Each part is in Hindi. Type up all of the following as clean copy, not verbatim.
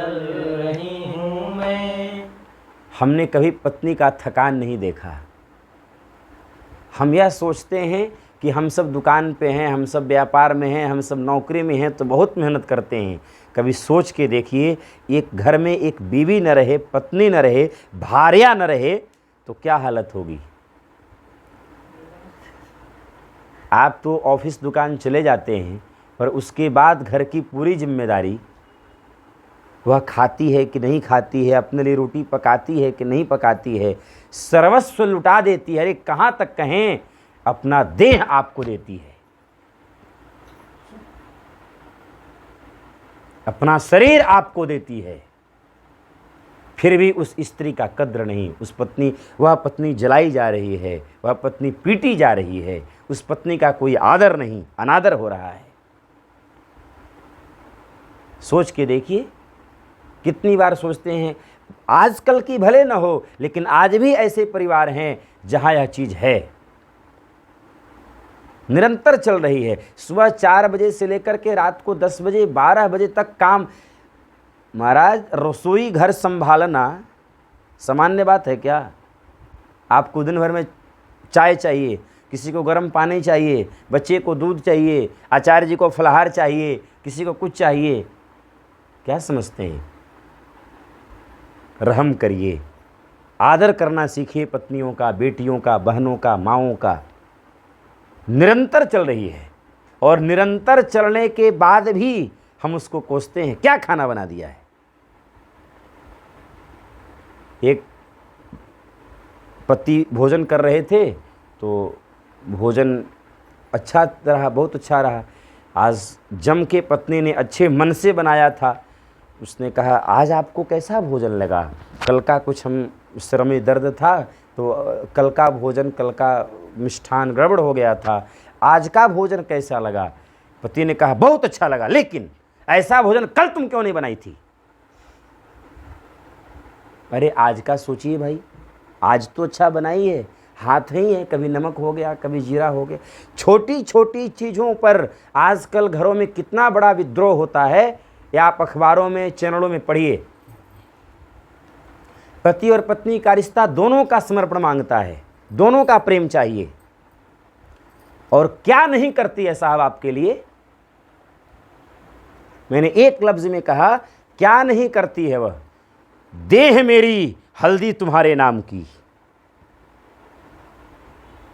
चल रही हूँ मैं। हमने कभी पत्नी का थकान नहीं देखा। हम यह सोचते हैं कि हम सब दुकान पे हैं, हम सब व्यापार में हैं, हम सब नौकरी में हैं तो बहुत मेहनत करते हैं। कभी सोच के देखिए, एक घर में एक बीवी न रहे, पत्नी न रहे, भार्या न रहे तो क्या हालत होगी। आप तो ऑफिस दुकान चले जाते हैं, पर उसके बाद घर की पूरी जिम्मेदारी, वह खाती है कि नहीं खाती है, अपने लिए रोटी पकाती है कि नहीं पकाती है, सर्वस्व लुटा देती है। अरे कहाँ तक कहें, अपना देह आपको देती है, अपना शरीर आपको देती है, फिर भी उस स्त्री का कद्र नहीं। वह पत्नी जलाई जा रही है, वह पत्नी पीटी जा रही है, उस पत्नी का कोई आदर नहीं, अनादर हो रहा है। सोच के देखिए, कितनी बार सोचते हैं। आजकल की भले न हो, लेकिन आज भी ऐसे परिवार हैं जहां यह चीज है, निरंतर चल रही है। सुबह 4 बजे से लेकर के रात को 10 बजे 12 बजे तक काम। महाराज, रसोई घर संभालना सामान्य बात है क्या? आपको दिन भर में चाय चाहिए, किसी को गर्म पानी चाहिए, बच्चे को दूध चाहिए, आचार्य जी को फलाहार चाहिए, किसी को कुछ चाहिए। क्या समझते हैं? रहम करिए, आदर करना सीखिए पत्नियों का, बेटियों का, बहनों का, माँओं का। निरंतर चल रही है, और निरंतर चलने के बाद भी हम उसको कोसते हैं, क्या खाना बना दिया है। एक पति भोजन कर रहे थे तो भोजन अच्छा रहा, बहुत अच्छा रहा। आज जम के पत्नी ने अच्छे मन से बनाया था। उसने कहा, आज आपको कैसा भोजन लगा? कल का कुछ हम सिर में दर्द था तो कल का भोजन, कल का मिष्ठान गड़बड़ हो गया था, आज का भोजन कैसा लगा? पति ने कहा, बहुत अच्छा लगा, लेकिन ऐसा भोजन कल तुम क्यों नहीं बनाई थी? अरे आज का सोचिए भाई, आज तो अच्छा बनाई है, हाथ ही है, कभी नमक हो गया, कभी जीरा हो गया। छोटी छोटी चीज़ों पर आजकल घरों में कितना बड़ा विद्रोह होता है, या आप अखबारों में, चैनलों में पढ़िए। पति और पत्नी का रिश्ता दोनों का समर्पण मांगता है, दोनों का प्रेम चाहिए। और क्या नहीं करती है साहब आपके लिए? मैंने एक लफ्ज में कहा, क्या नहीं करती है वह? देह मेरी हल्दी तुम्हारे नाम की,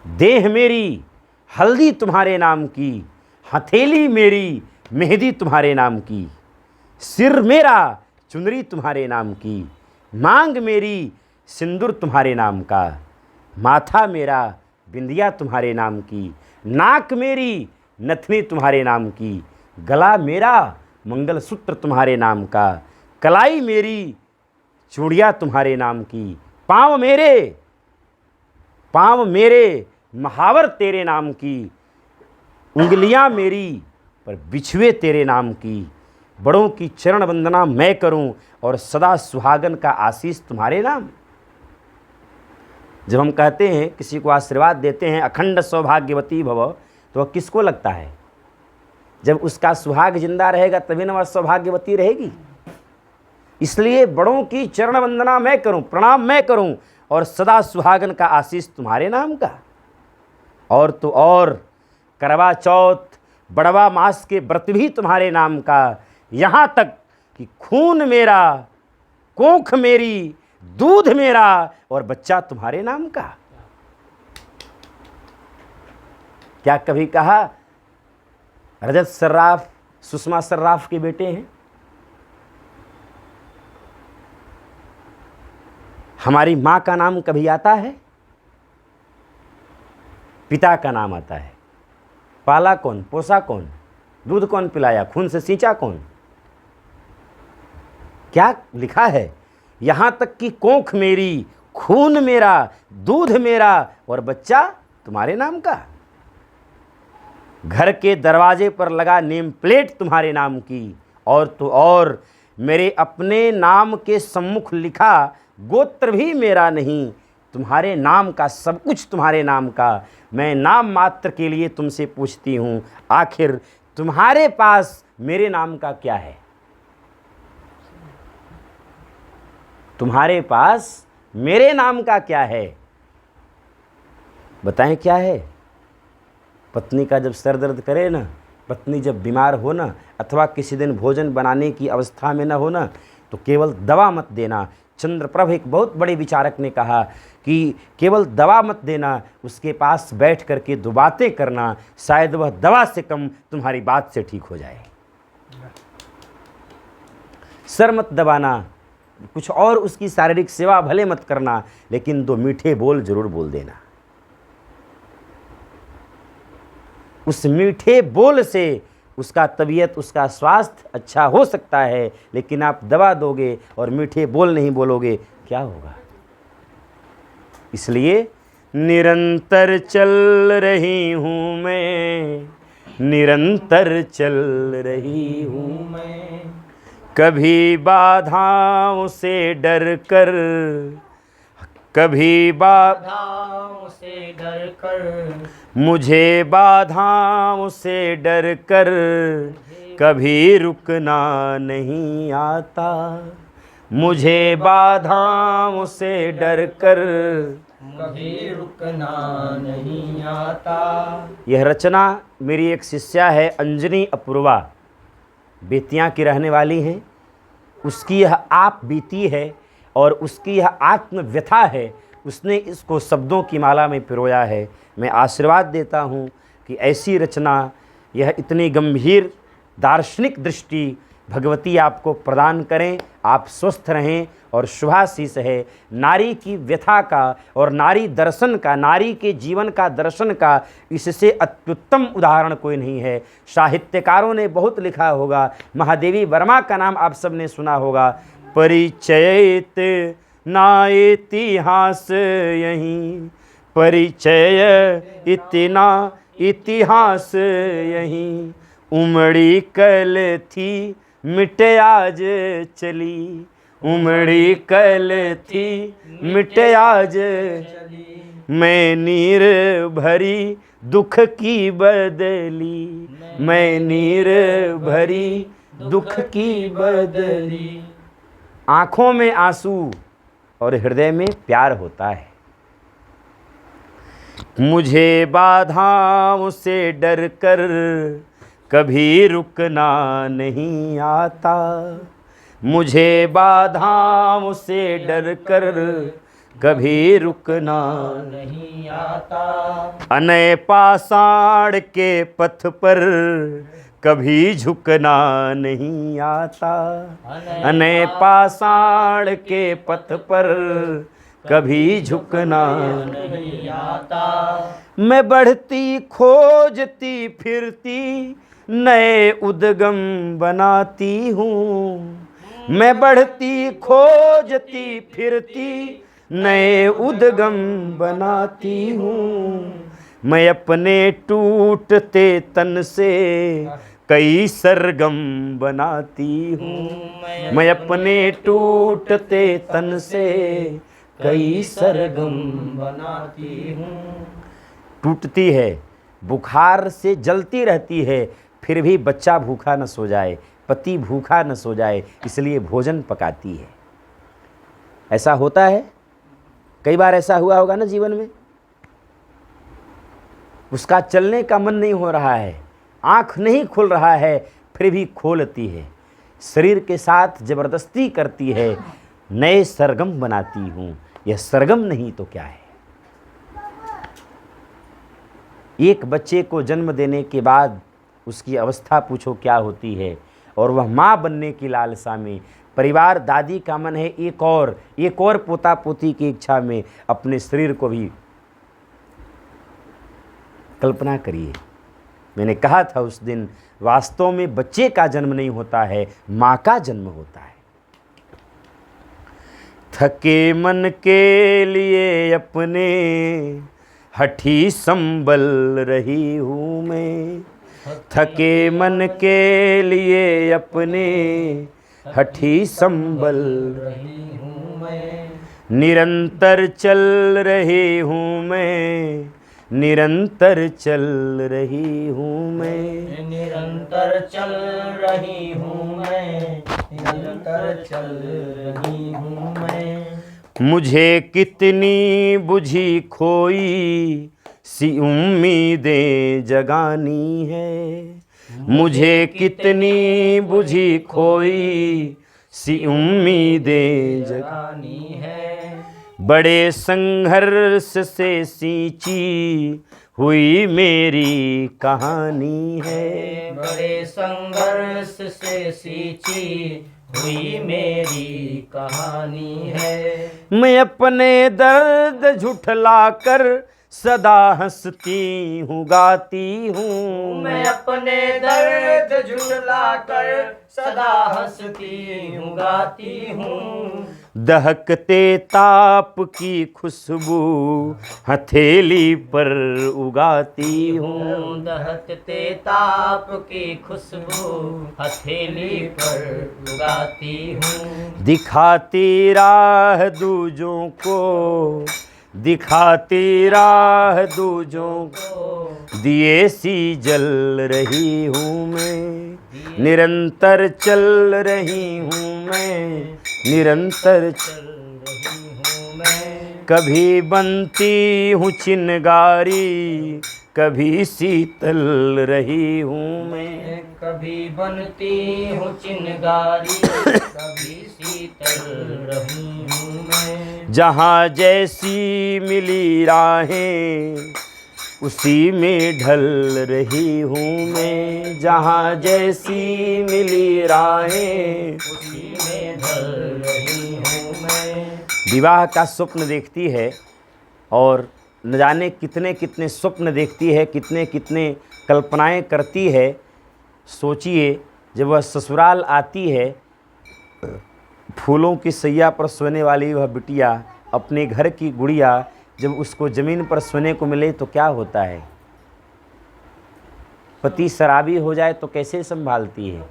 देह मेरी हल्दी तुम्हारे नाम की, हथेली मेरी मेहंदी तुम्हारे नाम की, सिर मेरा चुनरी तुम्हारे नाम की, मांग मेरी सिंदूर तुम्हारे नाम का, माथा मेरा बिंदिया तुम्हारे नाम की, नाक मेरी नथनी तुम्हारे नाम की, गला मेरा मंगलसूत्र तुम्हारे नाम का, कलाई मेरी चूड़ियाँ तुम्हारे नाम की, पाँव मेरे महावर तेरे नाम की, उंगलियां मेरी पर बिछुए तेरे नाम की, बड़ों की चरण वंदना मैं करूं और सदा सुहागन का आशीष तुम्हारे नाम। जब हम कहते हैं, किसी को आशीर्वाद देते हैं, अखंड सौभाग्यवती भव, तो वह किसको लगता है? जब उसका सुहाग जिंदा रहेगा तभी न वह सौभाग्यवती रहेगी। इसलिए बड़ों की चरण वंदना मैं करूं, प्रणाम मैं करूं, और सदा सुहागन का आशीष तुम्हारे नाम का। और तो और करवा चौथ, बड़वा मास के व्रत भी तुम्हारे नाम का, यहाँ तक कि खून मेरा, कोख मेरी, दूध मेरा और बच्चा तुम्हारे नाम का। क्या कभी कहा रजत सर्राफ सुषमा सर्राफ के बेटे हैं? हमारी माँ का नाम कभी आता है? पिता का नाम आता है। पाला कौन, पोसा कौन, दूध कौन पिलाया, खून से सींचा कौन? क्या लिखा है? यहाँ तक कि कोख मेरी, खून मेरा, दूध मेरा और बच्चा तुम्हारे नाम का। घर के दरवाजे पर लगा नेम प्लेट तुम्हारे नाम की, और तो और मेरे अपने नाम के सम्मुख लिखा गोत्र भी मेरा नहीं, तुम्हारे नाम का, सब कुछ तुम्हारे नाम का। मैं नाम मात्र के लिए तुमसे पूछती हूँ, आखिर तुम्हारे पास मेरे नाम का क्या है? तुम्हारे पास मेरे नाम का क्या है? बताएं क्या है? पत्नी का जब सर दर्द करे ना, पत्नी जब बीमार हो ना, अथवा किसी दिन भोजन बनाने की अवस्था में ना हो ना, तो केवल दवा मत देना। चंद्रप्रभ एक बहुत बड़े विचारक ने कहा कि केवल दवा मत देना, उसके पास बैठ करके दो बातें करना, शायद वह दवा से कम तुम्हारी बात से ठीक हो जाए। सर मत दबाना, कुछ और उसकी शारीरिक सेवा भले मत करना, लेकिन दो मीठे बोल जरूर बोल देना। उस मीठे बोल से उसका तबीयत, उसका स्वास्थ्य अच्छा हो सकता है, लेकिन आप दवा दोगे और मीठे बोल नहीं बोलोगे, क्या होगा? इसलिए निरंतर चल रही हूँ मैं, निरंतर चल रही हूँ मैं, कभी बाधाओं से डर कर, कभी बाधाओं से डर कर, मुझे बाधाओं से डर कर कभी रुकना नहीं आता, मुझे बाधाओं से डर कर कभी रुकना नहीं आता। यह रचना मेरी एक शिष्या है अंजनी अपूर्वा, बेतिया की रहने वाली हैं। उसकी यह आप बीती है और उसकी यह आत्म व्यथा है, उसने इसको शब्दों की माला में पिरोया है। मैं आशीर्वाद देता हूँ कि ऐसी रचना, यह इतनी गंभीर दार्शनिक दृष्टि भगवती आपको प्रदान करें। आप स्वस्थ रहें और शुभाशीष है। नारी की व्यथा का और नारी दर्शन का, नारी के जीवन का दर्शन का इससे अत्युत्तम उदाहरण कोई नहीं है। साहित्यकारों ने बहुत लिखा होगा, महादेवी वर्मा का नाम आप सब ने सुना होगा। परिचयित ना इतिहास यहीं, परिचय इतना इतिहास यहीं, उमड़ी कल थी मिटे आज चली, उमड़ी कल थी मिटे आज चली, मैं नीर भरी दुख की बदली, मैं नीर भरी दुख की बदली। आँखों में आंसू और हृदय में प्यार होता है। मुझे बाधाओं से डर कर कभी रुकना नहीं आता, मुझे बाधाओं से डर कर कभी रुकना नहीं आता। अनय पाषाण के पथ पर कभी झुकना नहीं आता, अनय पाषाण के पथ पर कभी झुकना नहीं आता। मैं बढ़ती खोजती फिरती नए उद्गम बनाती हूँ, मैं बढ़ती खोजती फिरती नए उद्गम बनाती हूँ, मैं अपने टूटते तन से कई सरगम बनाती हूँ, मैं अपने टूटते तन से कई सरगम बनाती हूँ। टूटती है, बुखार से जलती रहती है, फिर भी बच्चा भूखा न सो जाए, पति भूखा न सो जाए, इसलिए भोजन पकाती है। ऐसा होता है, कई बार ऐसा हुआ होगा ना जीवन में। उसका चलने का मन नहीं हो रहा है, आँख नहीं खुल रहा है, फिर भी खोलती है, शरीर के साथ जबरदस्ती करती है, नए सरगम बनाती हूँ। यह सरगम नहीं तो क्या है? एक बच्चे को जन्म देने के बाद उसकी अवस्था पूछो क्या होती है, और वह माँ बनने की लालसा में, परिवार दादी का मन है एक और पोता पोती की इच्छा में, अपने शरीर को भी कल्पना करिए। मैंने कहा था उस दिन, वास्तव में बच्चे का जन्म नहीं होता है, माँ का जन्म होता है। थके मन के लिए अपने हठी संभल रही हूँ मैं, थके मन के लिए अपने हठी संभल रही हूँ मैं, निरंतर चल रही हूँ मैं, निरंतर चल रही हूँ मैं, निरंतर चल रही हूँ मैं, निरंतर चल रही हूँ मैं। मुझे कितनी बुझी खोई सी उम्मीदें जगानी है, मुझे कितनी बुझी खोई सी उम्मीदें जगानी है। बड़े संघर्ष से सींची हुई मेरी कहानी है, बड़े संघर्ष से सींची हुई मेरी कहानी है। मैं अपने दर्द झुठला कर सदा हंसती हूँ गाती हूँ, मैं अपने दर्द झुठला कर सदा हंसती हूँ गाती हूँ। दहकते ताप की खुशबू हथेली पर उगाती हूँ, दहकते ताप की खुशबू हथेली पर उगाती हूँ। दिखाती राह दूजों को, दिखाती राह दूजों को, दिए सी जल रही हूँ मैं, निरंतर चल रही हूँ मैं, निरंतर चल रही हूँ मैं। कभी बनती हूँ चिनगारी, कभी शीतल रही हूँ मैं, कभी बनती हूँ चिनगारी, कभी शीतल रही हूँ मैं। जहाँ जैसी मिली राहें उसी में ढल रही हूँ मैं, जहाँ जैसी मिली राहें उसी में ढल रही हूँ मैं। विवाह का स्वप्न देखती है और न जाने कितने कितने स्वप्न देखती है, कितने कितने कल्पनाएं करती है। सोचिए जब वह ससुराल आती है, फूलों की सैया पर सोने वाली वह बिटिया, अपने घर की गुड़िया, जब उसको ज़मीन पर सोने को मिले तो क्या होता है। पति शराबी हो जाए तो कैसे संभालती है,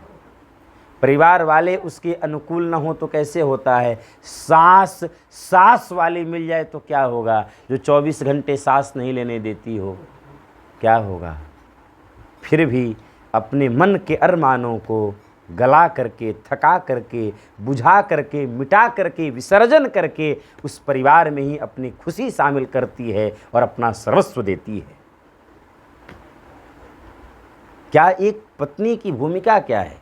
परिवार वाले उसके अनुकूल न हो तो कैसे होता है, सास वाली मिल जाए तो क्या होगा, जो 24 घंटे सांस नहीं लेने देती हो, क्या होगा। फिर भी अपने मन के अरमानों को गला करके, थका करके, बुझा करके, मिटा करके, विसर्जन करके उस परिवार में ही अपनी खुशी शामिल करती है और अपना सर्वस्व देती है। क्या एक पत्नी की भूमिका क्या है।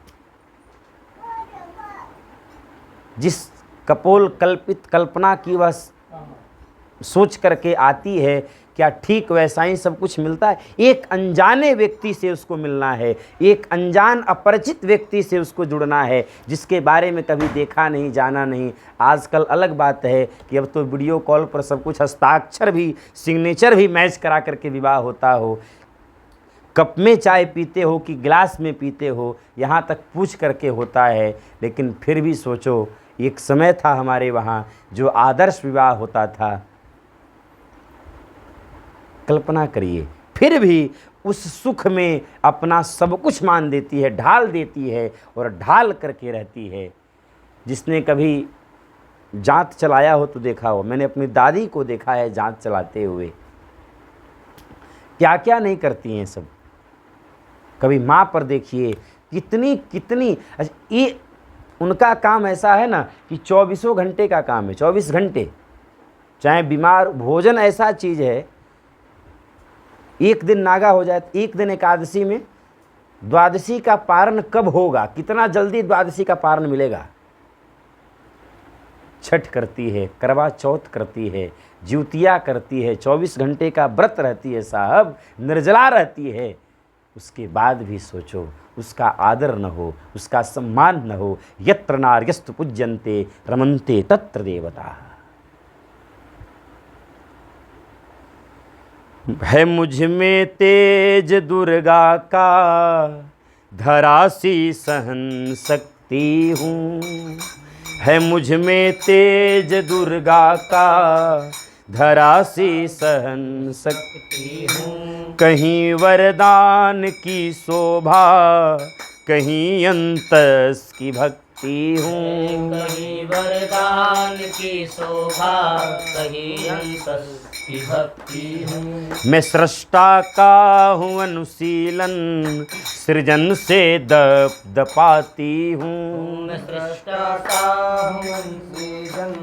जिस कपोल कल्पित कल्पना की वह सोच करके आती है, क्या ठीक वैसा ही सब कुछ मिलता है। एक अनजाने व्यक्ति से उसको मिलना है, एक अनजान अपरिचित व्यक्ति से उसको जुड़ना है, जिसके बारे में कभी देखा नहीं, जाना नहीं। आजकल अलग बात है कि अब तो वीडियो कॉल पर सब कुछ, हस्ताक्षर भी, सिग्नेचर भी मैच करा करके विवाह होता हो। कप में चाय पीते हो कि गिलास में पीते हो, यहाँ तक पूछ करके होता है। लेकिन फिर भी सोचो, एक समय था हमारे वहाँ जो आदर्श विवाह होता था। कल्पना करिए, फिर भी उस सुख में अपना सब कुछ मान देती है, ढाल देती है और ढाल करके रहती है। जिसने कभी जांत चलाया हो तो देखा हो, मैंने अपनी दादी को देखा है जांत चलाते हुए, क्या क्या नहीं करती हैं सब। कभी माँ पर देखिए, कितनी कितनी, ये उनका काम ऐसा है ना कि 24 घंटे का काम है, 24 घंटे। चाहे बीमार, भोजन ऐसा चीज़ है, एक दिन नागा हो जाए, एक दिन एकादशी में, द्वादशी का पारण कब होगा, कितना जल्दी द्वादशी का पारण मिलेगा। छठ करती है, करवा चौथ करती है, ज्योतिया करती है, 24 घंटे का व्रत रहती है साहब, निर्जला रहती है। उसके बाद भी सोचो, उसका आदर न हो, उसका सम्मान न हो। यत्र नार्यस्तु पूज्यन्ते रमन्ते तत्र देवता। है मुझ में तेज दुर्गा का, धरासी सहन शक्ति हूँ। है मुझ में तेज दुर्गा का, धरासी सहन शक्ति हूँ। कहीं वरदान की शोभा, कहीं अंतस की भक्ति हूँ। कहीं वरदान की शोभा, कहीं अंतस की भक्ति हूँ। मैं सृष्टा का हूँ अनुशीलन, सृजन से दपाती हूँ। मैं सृष्टा का हूँ अनुशीलन,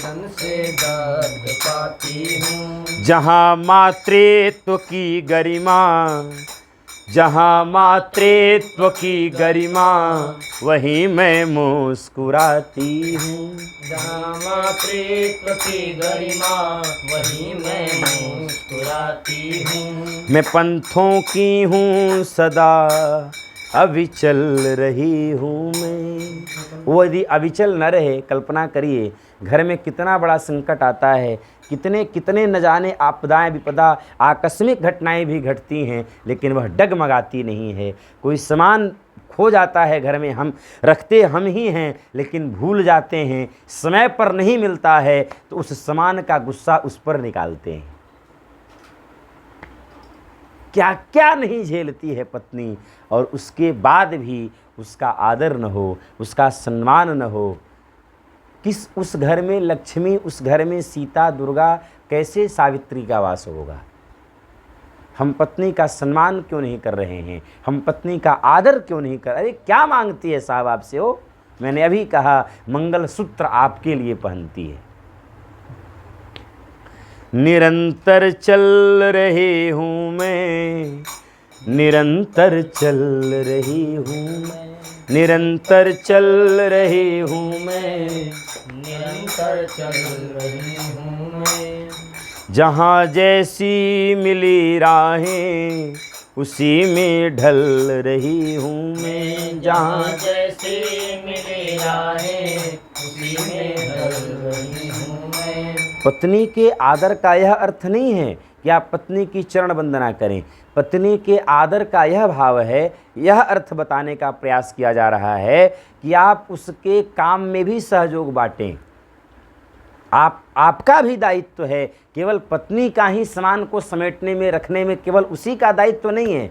मिलन से दर्द पाती हूँ। जहाँ मातृत्व की गरिमा, जहाँ मातृत्व की गरिमा, वहीं मैं मुस्कुराती हूँ। जहाँ मातृत्व की गरिमा, वहीं मैं मुस्कुराती हूँ। मैं पंथों की हूँ सदा अविचल रही हूँ मैं। वो यदि अविचल न रहे, कल्पना करिए घर में कितना बड़ा संकट आता है, कितने कितने न जाने आपदाएं विपदा आकस्मिक घटनाएं भी घटती हैं, लेकिन वह डगमगाती नहीं है। कोई सामान खो जाता है घर में, हम रखते हम ही हैं लेकिन भूल जाते हैं, समय पर नहीं मिलता है तो उस सामान का गुस्सा उस पर निकालते हैं। क्या क्या नहीं झेलती है पत्नी, और उसके बाद भी उसका आदर न हो, उसका सम्मान न हो। किस उस घर में लक्ष्मी, उस घर में सीता दुर्गा, कैसे सावित्री का वास होगा? हम पत्नी का सम्मान क्यों नहीं कर रहे हैं? हम पत्नी का आदर क्यों नहीं कर? अरे क्या मांगती है साहब आपसे? हो, मैंने अभी कहा मंगलसूत्र आपके लिए पहनती है। निरंतर चल रही हूँ मैं, निरंतर चल रही हूँ मैं, निरंतर चल रही हूँ मैं, निरंतर चल रही हूँ मैं। जहाँ जैसी मिली राहें उसी में ढल रही हूँ मैं। जहाँ जैसे मिले राहें, उसी में ढल रही हूँ मैं। पत्नी के आदर का यह अर्थ नहीं है कि आप पत्नी की चरण वंदना करें। पत्नी के आदर का यह भाव है, यह अर्थ बताने का प्रयास किया जा रहा है कि आप उसके काम में भी सहयोग बांटें। आपका भी दायित्व है, केवल पत्नी का ही सामान को समेटने में, रखने में केवल उसी का दायित्व नहीं है,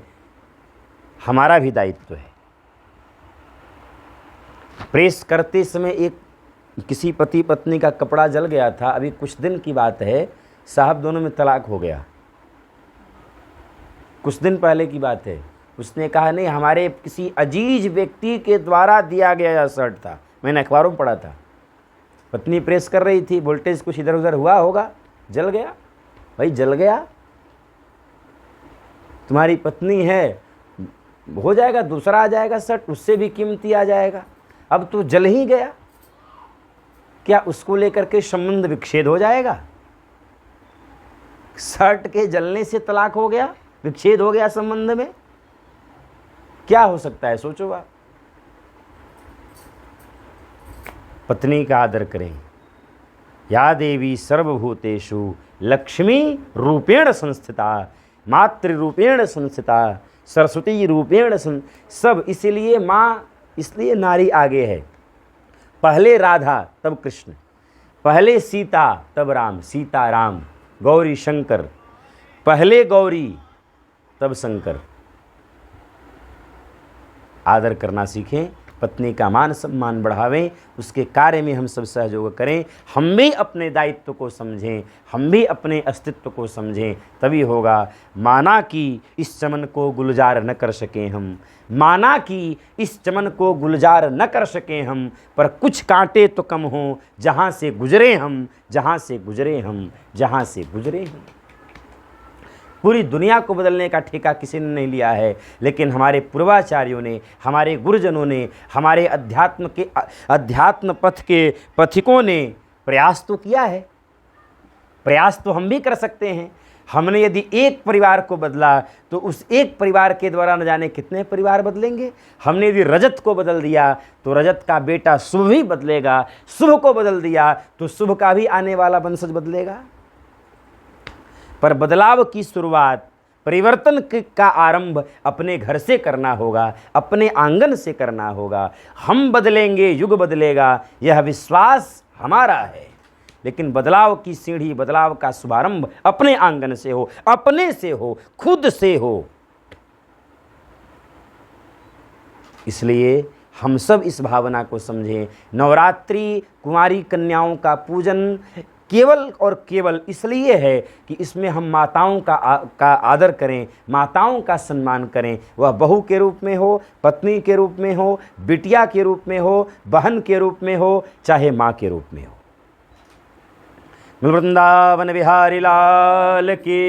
हमारा भी दायित्व है। प्रेस करते समय एक किसी पति पत्नी का कपड़ा जल गया था, अभी कुछ दिन की बात है, साहब दोनों में तलाक हो गया। कुछ दिन पहले की बात है। उसने कहा नहीं, हमारे किसी अजीज व्यक्ति के द्वारा दिया गया यह शर्ट था, मैंने अखबारों में पढ़ा था। पत्नी प्रेस कर रही थी, वोल्टेज कुछ इधर उधर हुआ होगा, जल गया। भाई जल गया, तुम्हारी पत्नी है, हो जाएगा, दूसरा आ जाएगा शर्ट, उससे भी कीमती आ जाएगा। अब तो जल ही गया, क्या उसको लेकर के संबंध विच्छेद हो जाएगा? शर्ट के जलने से तलाक हो गया, विच्छेद हो गया संबंध में? क्या हो सकता है, सोचो आप। पत्नी का आदर करें। या देवी सर्वभूतेषु लक्ष्मी रूपेण संस्थिता, मातृ रूपेण संस्थिता, सरस्वती रूपेण सब। इसलिए माँ, इसलिए नारी आगे है। पहले राधा तब कृष्ण, पहले सीता तब राम, सीता राम, गौरी शंकर, पहले गौरी तब शंकर। आदर करना सीखें, पत्नी का मान सम्मान बढ़ावें, उसके कार्य में हम सब सहयोग करें। हम भी अपने दायित्व को समझें, हम भी अपने अस्तित्व को समझें, तभी होगा। माना कि इस चमन को गुलजार न कर सकें हम, माना कि इस चमन को गुलजार न कर सकें हम, पर कुछ कांटे तो कम हों जहाँ से गुजरे हम, जहाँ से गुजरे हम, जहाँ से गुजरे हम। पूरी दुनिया को बदलने का ठेका किसी ने नहीं लिया है, लेकिन हमारे पूर्वाचार्यों ने, हमारे गुरुजनों ने, हमारे अध्यात्म पथ के पथिकों ने प्रयास तो किया है। प्रयास तो हम भी कर सकते हैं। हमने यदि एक परिवार को बदला तो उस एक परिवार के द्वारा न जाने कितने परिवार बदलेंगे। हमने यदि रजत को बदल दिया तो रजत का बेटा शुभ भी बदलेगा, शुभ को बदल दिया तो शुभ का भी आने वाला वंशज बदलेगा। पर बदलाव की शुरुआत, परिवर्तन का आरंभ अपने घर से करना होगा, अपने आंगन से करना होगा। हम बदलेंगे, युग बदलेगा, यह विश्वास हमारा है। लेकिन बदलाव की सीढ़ी, बदलाव का शुभारंभ अपने आंगन से हो, अपने से हो, खुद से हो। इसलिए हम सब इस भावना को समझें। नवरात्रि कुंवारी कन्याओं का पूजन केवल और केवल इसलिए है कि इसमें हम माताओं का आदर करें, माताओं का सम्मान करें। वह बहू के रूप में हो, पत्नी के रूप में हो, बिटिया के रूप में हो, बहन के रूप में हो, चाहे माँ के रूप में हो। वृंदावन बिहारी लाल की।